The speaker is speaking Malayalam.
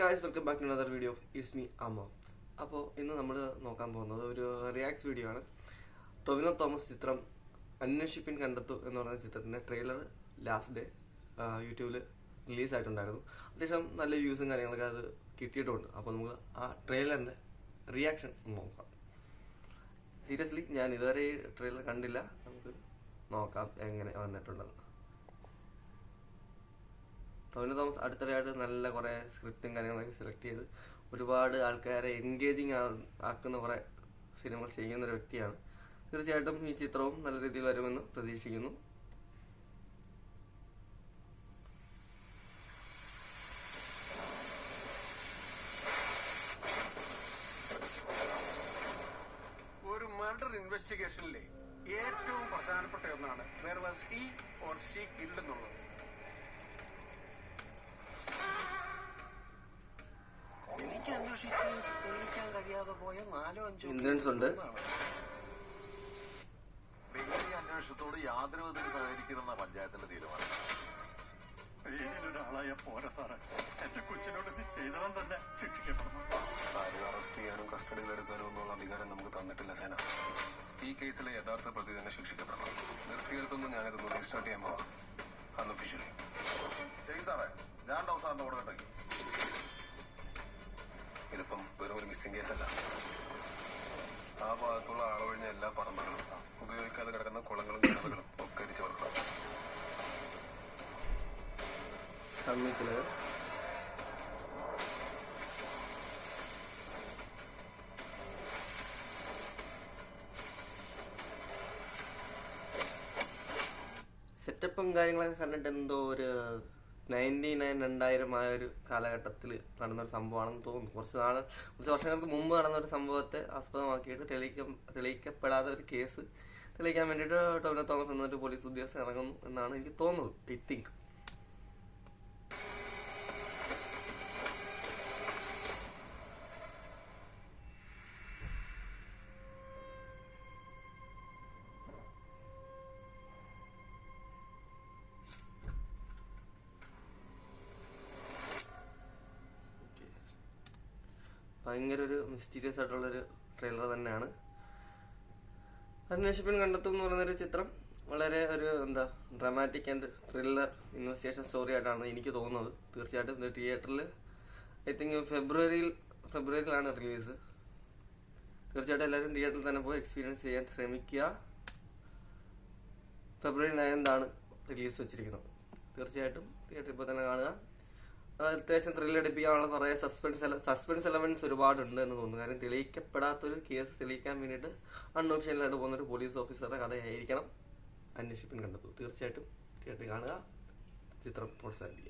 Guys, welcome back to another video of it's me Amma. അപ്പോൾ ഇന്ന് നമ്മൾ നോക്കാൻ പോകുന്നത് ഒരു റിയാക്ട്സ് വീഡിയോ ആണ്. ടൊവിനോ തോമസ് ചിത്രം അന്വേഷിപ്പിൻ കണ്ടെത്തു എന്ന് പറയുന്ന ചിത്രത്തിൻ്റെ ട്രെയിലർ ലാസ്റ്റ് ഡേ യൂട്യൂബിൽ റിലീസായിട്ടുണ്ടായിരുന്നു. അത്യാവശ്യം നല്ല വ്യൂസും കാര്യങ്ങളൊക്കെ അത് കിട്ടിയിട്ടുമുണ്ട്. അപ്പോൾ നമുക്ക് ആ ട്രെയിലറിൻ്റെ റിയാക്ഷൻ നോക്കാം. സീരിയസ്ലി ഞാൻ ഇതുവരെ ഈ ട്രെയിലർ കണ്ടില്ല. നമുക്ക് നോക്കാം എങ്ങനെ വന്നിട്ടുണ്ടെന്ന്. ടൊവിനോ തോമസ് അടുത്തിടെയായിട്ട് നല്ല കുറേ സ്ക്രിപ്റ്റും കാര്യങ്ങളൊക്കെ സെലക്ട് ചെയ്ത് ഒരുപാട് ആൾക്കാരെ എൻഗേജിങ് ആക്കുന്ന കുറേ സിനിമകൾ ചെയ്യുന്ന ഒരു വ്യക്തിയാണ്. തീർച്ചയായിട്ടും ഈ ചിത്രവും നല്ല രീതിയിൽ വരുമെന്ന് പ്രതീക്ഷിക്കുന്നു. ഒരു മർഡർ ഇൻവെസ്റ്റിഗേഷനിലെ ഏറ്റവും പ്രധാനപ്പെട്ട ഒന്നാണ് where was he or she killed എന്നുള്ളത്. എനിക്ക് അന്വേഷിച്ച് തെളിയിക്കാൻ കഴിയാതെ പോയ 4-5 ഇൻസിഡൻസ് ഉണ്ട്. ബംഗാളി അന്വേഷണത്തോട് യാതൊരു വിധത്തിൽ സഹകരിക്കുന്ന പഞ്ചായത്തിന്റെ തീരുമാനം. ഒരാളായ പോരാ സാറേ, എന്റെ കൊച്ചിനോട് ഇത് ചെയ്തവൻ തന്നെ ശിക്ഷിക്കപ്പെടണം. ആരും അറസ്റ്റ് ചെയ്യാനും കസ്റ്റഡിയിലെടുക്കാനും ഒന്നുള്ള അധികാരം നമുക്ക് തന്നിട്ടില്ല സേന. ഈ കേസിലെ യഥാർത്ഥ പ്രതി തന്നെ ശിക്ഷിക്കപ്പെടണം. നിർത്തിയെടുത്തൊന്നും ഞാനിതൊന്ന് റീസ്റ്റാർട്ട് ചെയ്യാൻ പോവാം. അൺഒഫീഷ്യലി ചെയ് സാറേ, ഞാൻ സാറിന്റെ കൂടെ കണ്ടെങ്കിൽ. ഇതിപ്പം വെറും ഒരു മിസ്സിംഗ് കേസല്ല. ആ ഭാഗത്തുള്ള ആളൊഴിഞ്ഞ എല്ലാ പറമ്പുകളും ഉപയോഗിക്കാതെ കിടക്കുന്ന കുളങ്ങളും കിണറുകളും ഒക്കെ അടിച്ചു കൊടുക്കണം. സെറ്റപ്പും കാര്യങ്ങളൊക്കെ കണ്ടിട്ട് എന്തോ ഒരു 99-2000 ആയ ഒരു കാലഘട്ടത്തിൽ നടന്നൊരു സംഭവമാണെന്ന് തോന്നുന്നു. കുറച്ച് വർഷങ്ങൾക്ക് മുമ്പ് നടന്ന ഒരു സംഭവത്തെ ആസ്പദമാക്കിയിട്ട് തെളിയിക്കപ്പെടാത്ത ഒരു കേസ് തെളിയിക്കാൻ വേണ്ടിയിട്ട് ടൊവിനോ തോമസ് എന്നൊരു പോലീസ് ഉദ്യോഗസ്ഥൻ ഇറങ്ങുന്നു എന്നാണ് എനിക്ക് തോന്നുന്നത്. ഐ തിങ്ക് ഭയങ്കര ഒരു മിസ്റ്റീരിയസ് ആയിട്ടുള്ളൊരു ട്രെയിലർ തന്നെയാണ്. അന്വേഷിപ്പിൻ കണ്ടെത്തും എന്ന് പറയുന്നൊരു ചിത്രം വളരെ ഒരു dramatic and thriller investigation story ആയിട്ടാണ് എനിക്ക് തോന്നുന്നത്. തീർച്ചയായിട്ടും ഇത് തിയേറ്ററിൽ ഐ തിങ്ക് ഫെബ്രുവരിയിലാണ് റിലീസ്. തീർച്ചയായിട്ടും എല്ലാവരും തിയേറ്ററിൽ തന്നെ പോയി എക്സ്പീരിയൻസ് ചെയ്യാൻ ശ്രമിക്കുക. February 9 റിലീസ് വെച്ചിരിക്കുന്നത്. തീർച്ചയായിട്ടും തിയേറ്ററിൽ ഇപ്പോൾ തന്നെ കാണുക. അത്യാവശ്യം ത്രില്ലടിപ്പിക്കാനുള്ള കുറേ സസ്പെൻസ് എലമെന്റ്സ് ഒരുപാടുണ്ട് എന്ന് തോന്നുന്നു. കാര്യം തെളിയിക്കപ്പെടാത്തൊരു കേസ് തെളിയിക്കാൻ വേണ്ടിയിട്ട് അൺഒഫീഷ്യലായിട്ട് പോകുന്നൊരു പോലീസ് ഓഫീസറുടെ കഥയായിരിക്കണം അന്വേഷിപ്പിൻ കണ്ടെത്തും. തീർച്ചയായിട്ടും തിയേറ്ററിൽ കാണുക, ചിത്രം പ്രോത്സാഹിപ്പിക്കുക.